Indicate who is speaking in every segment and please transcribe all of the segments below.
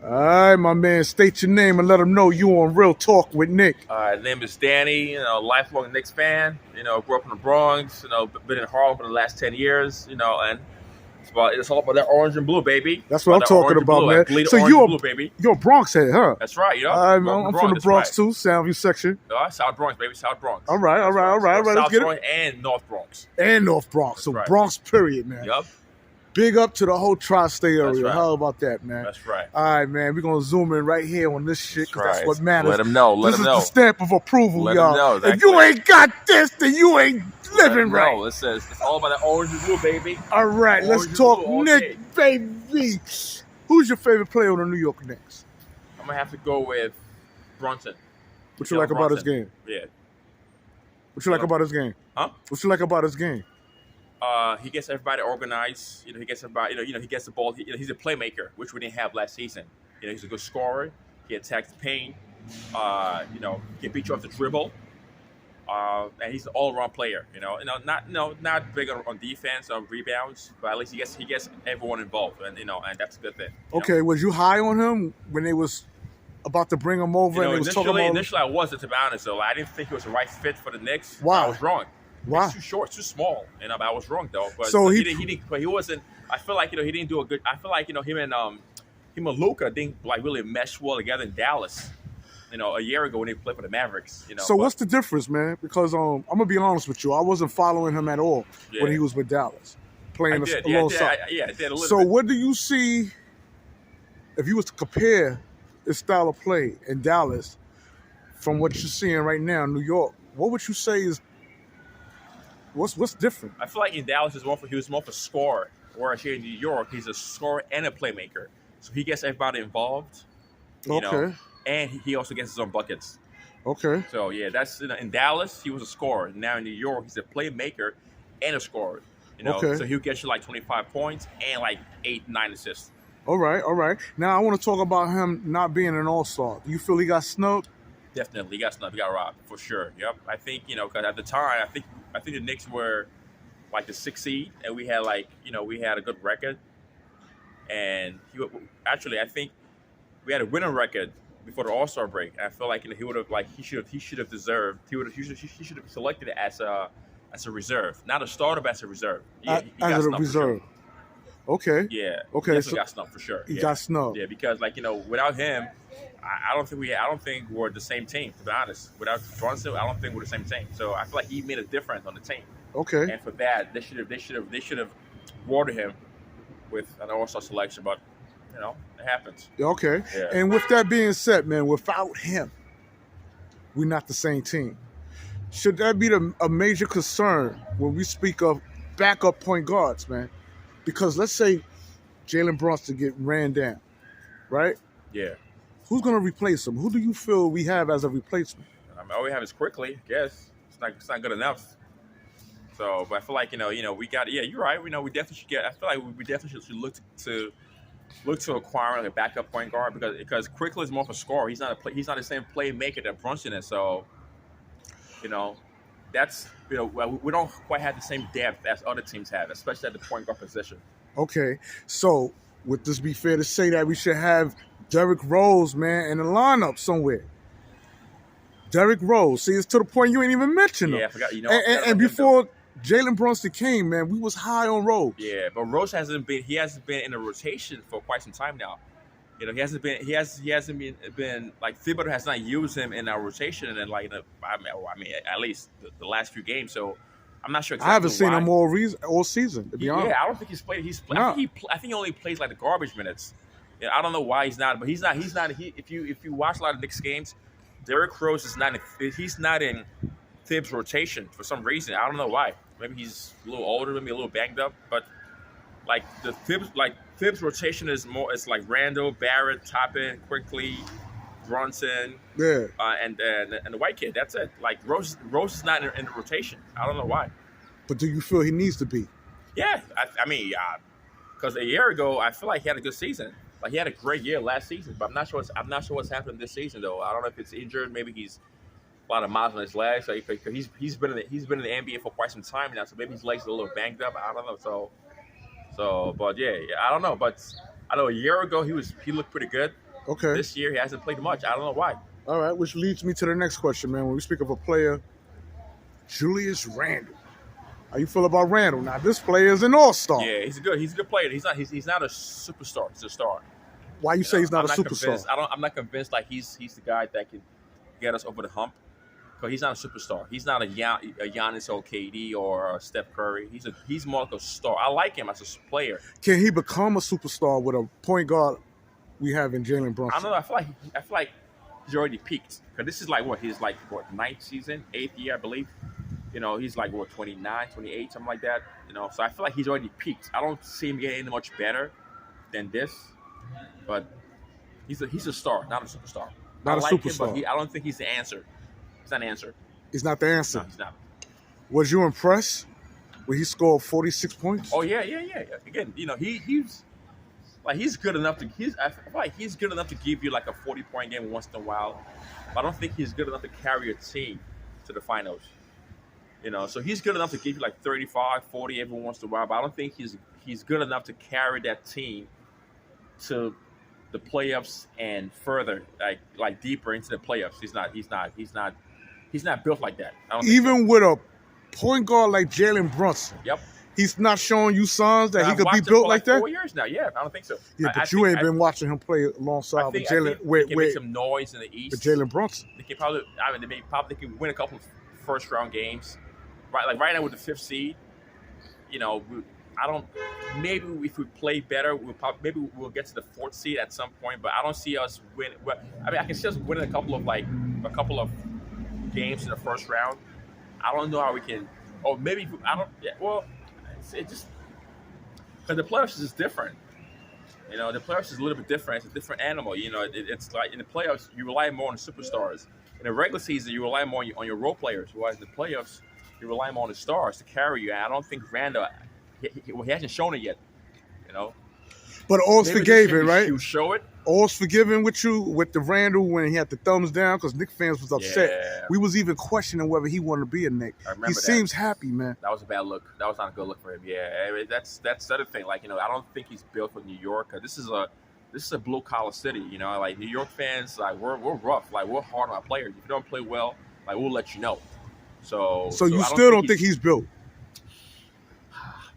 Speaker 1: All right, my man, state your name and let them know you on Real Talk with Nick.
Speaker 2: Name is Danny. Lifelong Knicks fan. Grew up in the Bronx. Been in Harlem for the last 10 years. And it's all about that orange and blue, baby.
Speaker 1: That's what I'm talking about, man.
Speaker 2: So
Speaker 1: you're
Speaker 2: blue, baby.
Speaker 1: You're a Bronx head, huh?
Speaker 2: That's right.
Speaker 1: I'm from the Bronx too, Soundview section.
Speaker 2: South Bronx, baby. South Bronx.
Speaker 1: All right. Let's
Speaker 2: South
Speaker 1: get
Speaker 2: Bronx
Speaker 1: it.
Speaker 2: and North Bronx.
Speaker 1: And North Bronx. So right. Bronx, period, man.
Speaker 2: Yup.
Speaker 1: Big up to the whole tri-state area.
Speaker 2: Right.
Speaker 1: How about that, man?
Speaker 2: That's right.
Speaker 1: All right, man. We're going to zoom in right here on this shit because that's what matters.
Speaker 2: Let them know.
Speaker 1: This is the stamp of approval,
Speaker 2: Let
Speaker 1: y'all.
Speaker 2: them know, exactly.
Speaker 1: If you ain't got this, then you ain't living right.
Speaker 2: No, it's all about the orange and blue, baby.
Speaker 1: All right, let's talk Knicks, baby. Who's your favorite player on the New York Knicks?
Speaker 2: I'm going to have to go with Brunson.
Speaker 1: What you like about his game?
Speaker 2: Yeah.
Speaker 1: What you like about his game?
Speaker 2: Huh?
Speaker 1: What you like about his game?
Speaker 2: He gets everybody organized. He gets everybody. He gets the ball. He's a playmaker, which we didn't have last season. He's a good scorer. He attacks the paint. He can beat you off the dribble. And he's an all-around player. Not big on defense or rebounds, but at least he gets everyone involved, and that's a good thing.
Speaker 1: Okay, was you high on him when they was about to bring him over?
Speaker 2: Initially, I wasn't, to be honest. Though I didn't think he was the right fit for the Knicks.
Speaker 1: Why?
Speaker 2: I was wrong.
Speaker 1: Why?
Speaker 2: He's too short, too small. But I was wrong though. But
Speaker 1: so
Speaker 2: he didn't. But he wasn't. I feel like he didn't do a good. I feel like him and Luka didn't really mesh well together in Dallas. A year ago when they played for the Mavericks.
Speaker 1: So what's the difference, man? Because I'm gonna be honest with you, I wasn't following him at all when he was with Dallas, playing alongside.
Speaker 2: I did a little
Speaker 1: So
Speaker 2: bit.
Speaker 1: what do you see if you was to compare his style of play in Dallas from what you're seeing right now in New York? What would you say is what's different?
Speaker 2: I feel like in Dallas he was more of a scorer, whereas here in New York he's a scorer and a playmaker. So he gets everybody involved. And he also gets his own buckets.
Speaker 1: Okay.
Speaker 2: So yeah, that's in Dallas he was a scorer. Now in New York he's a playmaker and a scorer. So he'll get you like 25 points and like 8-9 assists.
Speaker 1: All right. Now I want to talk about him not being an all-star. Do you feel he got snubbed?
Speaker 2: Definitely, he got snubbed. He got robbed for sure. Yep. I think because at the time I think the Knicks were like the 6th seed, and we had we had a good record. And I think we had a winning record before the All-Star break. I feel like he would have he should have deserved. He should have selected it as a reserve, not a starter, but as a reserve.
Speaker 1: As a reserve. Sure. Okay.
Speaker 2: Yeah.
Speaker 1: Okay.
Speaker 2: He got snubbed for sure.
Speaker 1: He got snubbed.
Speaker 2: Yeah, because without him, I don't think we're the same team. To be honest, without Brunson, I don't think we're the same team. So I feel like he made a difference on the team.
Speaker 1: Okay.
Speaker 2: And for that, they should have rewarded him with an All-Star selection, but it happens.
Speaker 1: Okay.
Speaker 2: Yeah.
Speaker 1: And with that being said, man, without him, we're not the same team. Should that be a major concern when we speak of backup point guards, man? Because let's say Jalen Brunson get ran down, right?
Speaker 2: Yeah.
Speaker 1: Who's going to replace him? Who do you feel we have as a replacement?
Speaker 2: All we have is Quickly. I guess it's not good enough. So, but I feel like we got. Yeah, you're right. We definitely should get. I feel like we definitely should look to acquiring a backup point guard because Quickly is more of a scorer. He's not the same playmaker that Brunson is. So, that's we don't quite have the same depth as other teams have, especially at the point guard position.
Speaker 1: Okay, so would this be fair to say that we should have Derrick Rose, man, in the lineup somewhere? Derrick Rose. See, it's to the point you ain't even mentioned him.
Speaker 2: Yeah, I forgot.
Speaker 1: And before Jalen Brunson came, man, we was high on Rose.
Speaker 2: Yeah, but Rose hasn't been in a rotation for quite some time now. He hasn't been like Thibodeau has not used him in our rotation and at least the last few games. So I'm not sure exactly
Speaker 1: I haven't seen him all season, to be honest.
Speaker 2: Yeah, I don't think he's played. No. I think he only plays like the garbage minutes. I don't know why he's not, but he's not. If you watch a lot of Knicks games, Derrick Rose is not. He's not in Thibs' rotation for some reason. I don't know why. Maybe he's a little older, maybe a little banged up. But like the Thibs rotation is more. It's like Randle, Barrett, Toppin, Quickly, Brunson, and the white kid. That's it. Like Rose is not in the rotation. I don't know why.
Speaker 1: But do you feel he needs to be?
Speaker 2: Yeah, because a year ago I feel like he had a good season. Like he had a great year last season, but I'm not sure what's happening this season though. I don't know if it's injured. Maybe he's a lot of miles on his legs. Like, he's been in the NBA for quite some time now, so maybe his legs are a little banged up. I don't know. But yeah, I don't know. But I know a year ago he looked pretty good.
Speaker 1: Okay.
Speaker 2: This year he hasn't played much. I don't know why.
Speaker 1: All right, which leads me to the next question, man. When we speak of a player, Julius Randle. How you feel about Randle? Now, this player is an all-star.
Speaker 2: Yeah, he's a good player. He's not a superstar. He's a star.
Speaker 1: Why you say he's not a superstar?
Speaker 2: Convinced. I'm not convinced like he's the guy that can get us over the hump. Because he's not a superstar. He's not a Giannis or KD or Steph Curry. He's more like a star. I like him as a player.
Speaker 1: Can he become a superstar with a point guard we have in Jalen Brunson?
Speaker 2: I don't know. I feel like he's already peaked. Because this is like his ninth season, 8th year, I believe. He's like 29, 28, something like that. So I feel like he's already peaked. I don't see him getting any much better than this. But he's a star, not a superstar.
Speaker 1: Not
Speaker 2: I
Speaker 1: a
Speaker 2: like
Speaker 1: superstar.
Speaker 2: Him, but I don't think he's the answer. He's not an answer.
Speaker 1: He's not the answer.
Speaker 2: No, he's not.
Speaker 1: Was you impressed when he scored 46 points?
Speaker 2: Oh yeah. Again, he's good enough to. I feel like he's good enough to give you like a 40-point game once in a while. But I don't think he's good enough to carry a team to the finals. So he's good enough to give you like 35, 40 every once in a while. But I don't think he's good enough to carry that team to the playoffs and further, like deeper into the playoffs. He's not built like that. I don't
Speaker 1: Even with a point guard like Jalen Brunson.
Speaker 2: Yep.
Speaker 1: He's not showing you signs that he could be built like that?
Speaker 2: 4 years now. Yeah, I don't think so.
Speaker 1: Yeah, but you ain't been watching him play alongside with Jalen.
Speaker 2: They can make some noise in the East.
Speaker 1: With Jalen Brunson.
Speaker 2: They can they can win a couple of first-round games. Right now with the 5th seed, maybe if we play better, maybe we'll get to the 4th seed at some point. But I don't see us win. I can see us winning a couple of games in the first round. I don't know how we can. Or maybe I don't. Yeah, well, it just because the playoffs is different. The playoffs is a little bit different. It's a different animal. It's like in the playoffs you rely more on the superstars. In the regular season you rely more on your role players. Whereas in the playoffs you rely more on the stars to carry you. And I don't think Randle. He hasn't shown it yet.
Speaker 1: But all's forgiven, right?
Speaker 2: You show it.
Speaker 1: All's forgiven with the Randle when he had the thumbs down because Knicks fans was upset.
Speaker 2: Yeah.
Speaker 1: We was even questioning whether he wanted to be a Knick. He seems happy, man.
Speaker 2: That was a bad look. That was not a good look for him. Yeah, that's the other thing. I don't think he's built for New York. This is a blue collar city. Like New York fans, we're rough. We're hard on our players. If you don't play well, we'll let you know. So
Speaker 1: you still don't think he's built?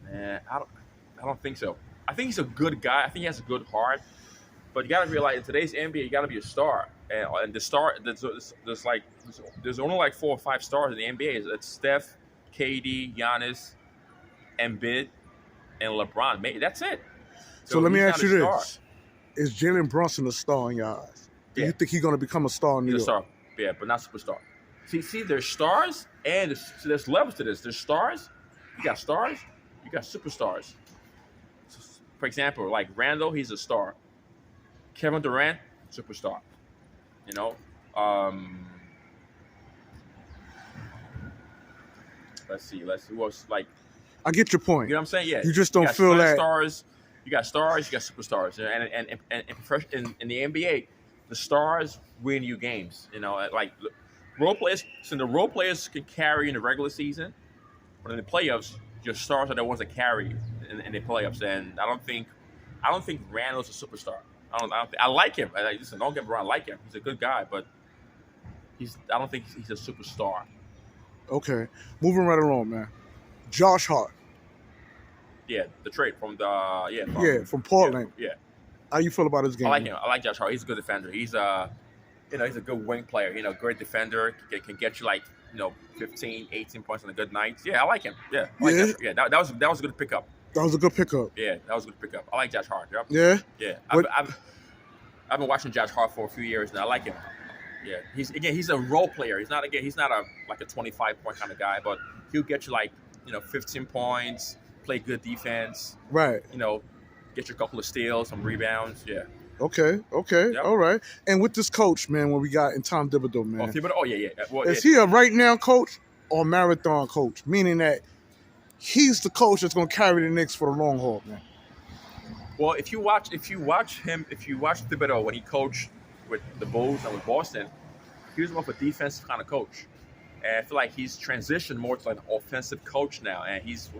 Speaker 2: Man, I don't think so. I think he's a good guy. I think he has a good heart. But you got to realize in today's NBA, you got to be a star. And the star, there's only like 4 or 5 stars in the NBA. It's Steph, KD, Giannis, Embiid, and LeBron. Maybe that's it.
Speaker 1: So let me ask you this: is Jalen Brunson a star in your eyes? Do you think he's going to become a star in New York?
Speaker 2: He's a star, yeah, but not superstar. See, there's stars and there's levels to this. There's stars. You got stars. You got superstars. For example, like Randle, he's a star. Kevin Durant, superstar. Let's see. What's like?
Speaker 1: I get your point.
Speaker 2: You know what I'm saying? Yeah.
Speaker 1: You just don't feel that.
Speaker 2: Stars. You got stars. You got superstars. And in the NBA, the stars win you games. Like role players. So the role players can carry in the regular season, but in the playoffs, your stars are the ones that carry in the playoffs. And I don't think Randle's a superstar. I like him. Listen, don't get me wrong. I like him. He's a good guy, but I don't think he's a superstar.
Speaker 1: Okay, moving right along, man. Josh Hart.
Speaker 2: Yeah, the trade from
Speaker 1: from Portland.
Speaker 2: Yeah.
Speaker 1: How you feel about his game?
Speaker 2: I like him. I like Josh Hart. He's a good defender. He's he's a good wing player. Great defender. Can get you 15, 18 points on a good night. Yeah, I like him. Yeah, that was a good pickup.
Speaker 1: That was a good pickup.
Speaker 2: Yeah, that was a good pickup. I like Josh Hart. Yep.
Speaker 1: Yeah.
Speaker 2: Yeah. I've been watching Josh Hart for a few years now. I like him. Yeah. He's a role player. He's not a 25-point kind of guy, but he'll get you 15 points, play good defense.
Speaker 1: Right.
Speaker 2: Get you a couple of steals, some rebounds. Yeah.
Speaker 1: Okay. Yep. All right. And with this coach, man, what we got in Tom Thibodeau, man.
Speaker 2: Oh, yeah. Well,
Speaker 1: is he a right now coach or marathon coach? Meaning that he's the coach that's going to carry the Knicks for the long haul, man.
Speaker 2: Well, if you watch Thibodeau when he coached with the Bulls and with Boston, he was more of a defensive kind of coach. And I feel like he's transitioned more to an offensive coach now. And he's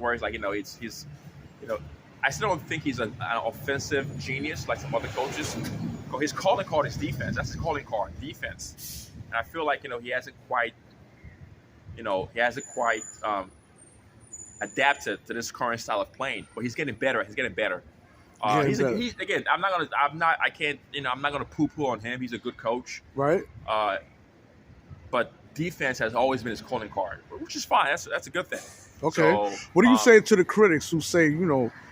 Speaker 2: I still don't think he's an offensive genius like some other coaches, his calling card is defense. That's his calling card, defense. And I feel like he hasn't quite adapted to this current style of playing. But he's getting better. He's getting better. Again. I'm not gonna poo-poo on him. He's a good coach,
Speaker 1: right?
Speaker 2: But defense has always been his calling card, which is fine. That's a good thing.
Speaker 1: Okay.
Speaker 2: So,
Speaker 1: what do you say to the critics who say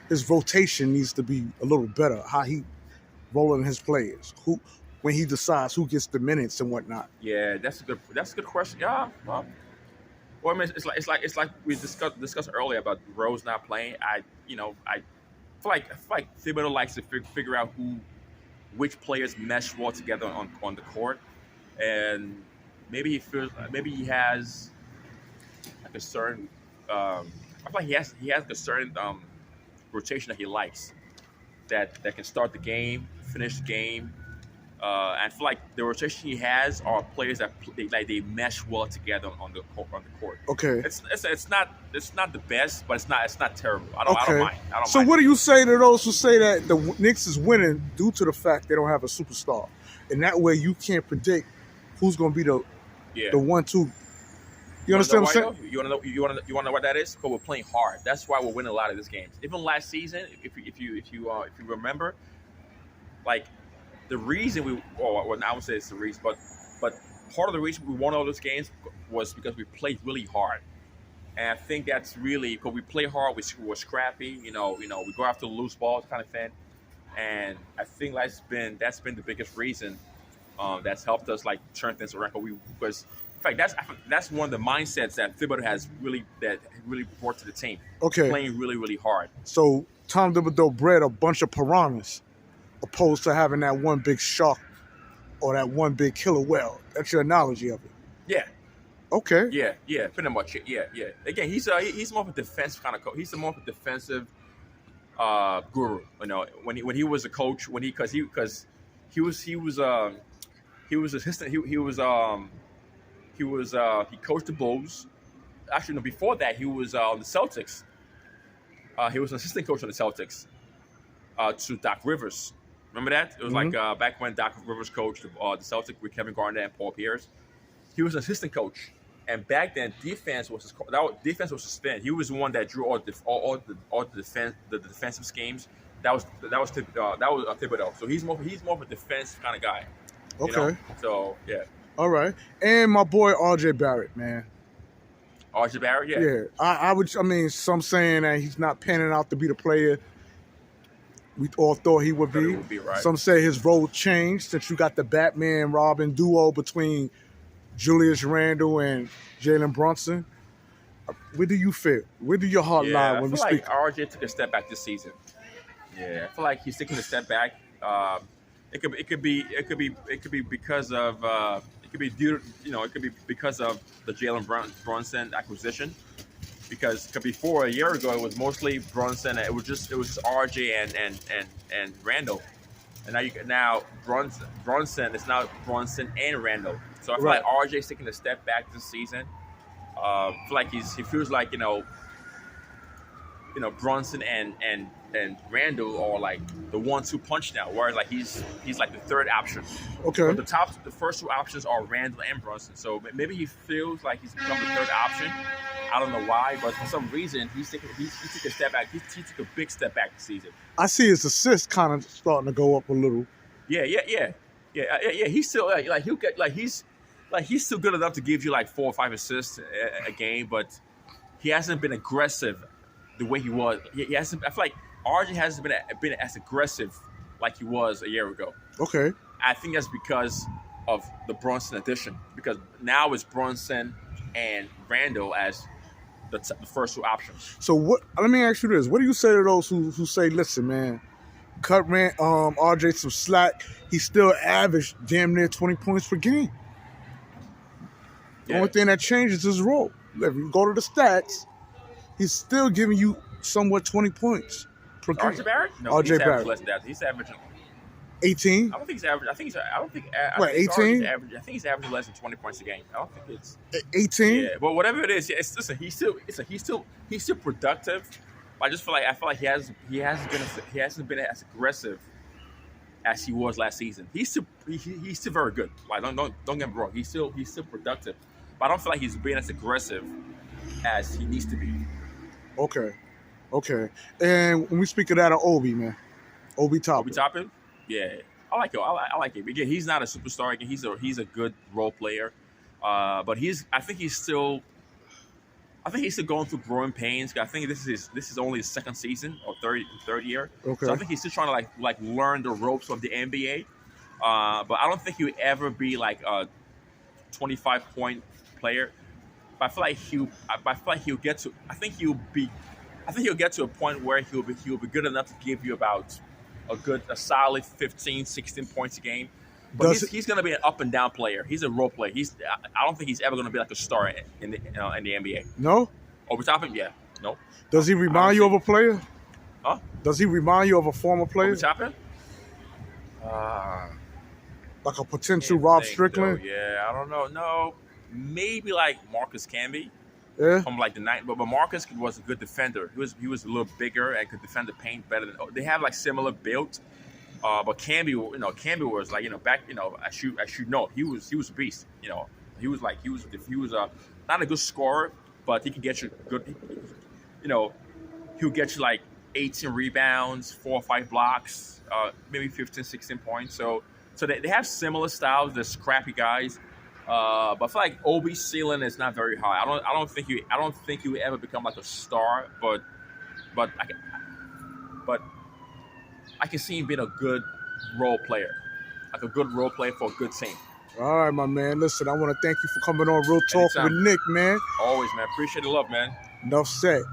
Speaker 1: his rotation needs to be a little better? How he rolling his players? When he decides who gets the minutes and whatnot?
Speaker 2: Yeah, that's a good question. Yeah. Well, I mean, it's like we discussed earlier about Rose not playing. I feel like Thibodeau likes to figure out which players mesh well together on the court, and maybe he has like a certain I feel like he has a certain rotation that he likes that can start the game, finish the game. I feel like the rotation he has are players that they mesh well together on the court.
Speaker 1: Okay.
Speaker 2: It's not the best, but it's not terrible. I don't mind.
Speaker 1: So what do you say to those who say that the Knicks is winning due to the fact they don't have a superstar, and that way you can't predict who's going to be the 1-2? You understand what I'm saying?
Speaker 2: You want to know what that is? Because we're playing hard. That's why we're winning a lot of these games. Even last season, if you remember, like the reason I would say it's the reason, but part of the reason we won all those games was because we played really hard. And I think that's really because we play hard, we're scrappy. We go after the loose balls kind of thing. And I think that's been the biggest reason that's helped us like turn things around. Because in fact, that's one of the mindsets that Thibodeau has really brought to the team.
Speaker 1: Okay,
Speaker 2: playing really, really hard.
Speaker 1: So Tom Thibodeau bred a bunch of piranhas, opposed to having that one big shark or that one big killer whale. That's your analogy of it.
Speaker 2: Yeah.
Speaker 1: Okay.
Speaker 2: Yeah, pretty much. Yeah. Again, he's more of a defensive kind of coach. He's more of a defensive guru. When he was a coach, he coached the Bulls. Actually, no, before that, he was on the Celtics. He was an assistant coach on the Celtics to Doc Rivers. Remember that? It was like back when Doc Rivers coached the Celtics with Kevin Garnett and Paul Pierce. He was an assistant coach, and back then defense was his spin. He was the one that drew all the defensive schemes. That was Thibodeau. So he's more of a defensive kind of guy.
Speaker 1: Okay.
Speaker 2: So yeah.
Speaker 1: All right, and my boy R.J. Barrett, man.
Speaker 2: R.J. Barrett, yeah.
Speaker 1: Yeah, some saying that he's not panning out to be the player we all thought he would be.
Speaker 2: Right.
Speaker 1: Some say his role changed since you got the Batman-Robin duo between Julius Randle and Jalen Brunson. Where do you feel? Where do your heart lie when we speak?
Speaker 2: Like RJ took a step back this season. Yeah, I feel like he's taking a step back. It could be because of because of the Jalen Brunson acquisition. Because before a year ago it was mostly Brunson. It was just RJ and Randle, and now Brunson is now Brunson and Randle. So I feel like RJ's taking a step back this season. I feel like he feels like Brunson and Randle are like the 1-2 punch now, whereas like he's like the third option.
Speaker 1: Okay.
Speaker 2: But the first two options are Randle and Brunson. So maybe he feels like he's become the third option. I don't know why, but for some reason he took a step back. He took a big step back this season.
Speaker 1: I see his assists kind of starting to go up a little.
Speaker 2: Yeah. He's still he's still good enough to give you like 4 or 5 assists a game, but he hasn't been aggressive the way he was. He hasn't. I feel like RJ hasn't been as aggressive like he was a year ago.
Speaker 1: Okay.
Speaker 2: I think that's because of the Brunson addition. Because now it's Brunson and Randle as the first two options.
Speaker 1: So what? Let me ask you this: what do you say to those who say, "Listen, man, cut RJ some slack. He still averaged damn near 20 points per game. The only thing that changes is his role. If you go to the stats, he's still giving you somewhat 20 points per game."
Speaker 2: RJ Barrett? No,
Speaker 1: RJ Barrett.
Speaker 2: Less than that. He's averaging
Speaker 1: 18.
Speaker 2: I don't think he's averaging.
Speaker 1: What, 18?
Speaker 2: I think he's averaging less than 20 points a game. I don't think it's
Speaker 1: 18.
Speaker 2: Yeah, but whatever it is, listen. He's still productive. I feel like he hasn't been as aggressive as he was last season. He's still very good. Like don't get me wrong. He's still productive, but I don't feel like he's being as aggressive as he needs to be.
Speaker 1: Okay. And when we speak of that, of Obi, man, Obi Toppin.
Speaker 2: Yeah, I like him. I like him. Again, he's not a superstar. Again, he's a good role player, but I think he's still going through growing pains. I think this is only his second season or third year.
Speaker 1: Okay.
Speaker 2: So I think he's still trying to like learn the ropes of the NBA. But I don't think he'll ever be like a 25-point player. But I feel like he'll get to. I think he'll get to a point where he'll be good enough to give you about a solid 15, 16 points a game. But he's going to be an up and down player. He's a role player. I don't think he's ever going to be like a star in the NBA.
Speaker 1: No.
Speaker 2: Over top of him, yeah. No.
Speaker 1: Does he remind you of a player?
Speaker 2: Huh?
Speaker 1: Does he remind you of a former player?
Speaker 2: Over top of him?
Speaker 1: Like a potential Rob Strickland?
Speaker 2: So. Yeah, I don't know. No, maybe like Marcus Camby.
Speaker 1: Yeah.
Speaker 2: From like the night, but Marcus was a good defender. He was a little bigger and could defend the paint better than. They have like similar build. But Camby was like, back, as you know, he was a beast. He was not a good scorer, but he could get you good. He'll get you like 18 rebounds, 4 or 5 blocks, maybe 15, 16 points. So they have similar styles. They're scrappy guys. But I feel like Obi's ceiling is not very high. I don't think he would ever become like a star. But I can see him being a good role player, like a good role player for a good team.
Speaker 1: All right, my man. Listen, I want to thank you for coming on Real Talk with Nick, man.
Speaker 2: Always, man. Appreciate the love, man.
Speaker 1: Enough said.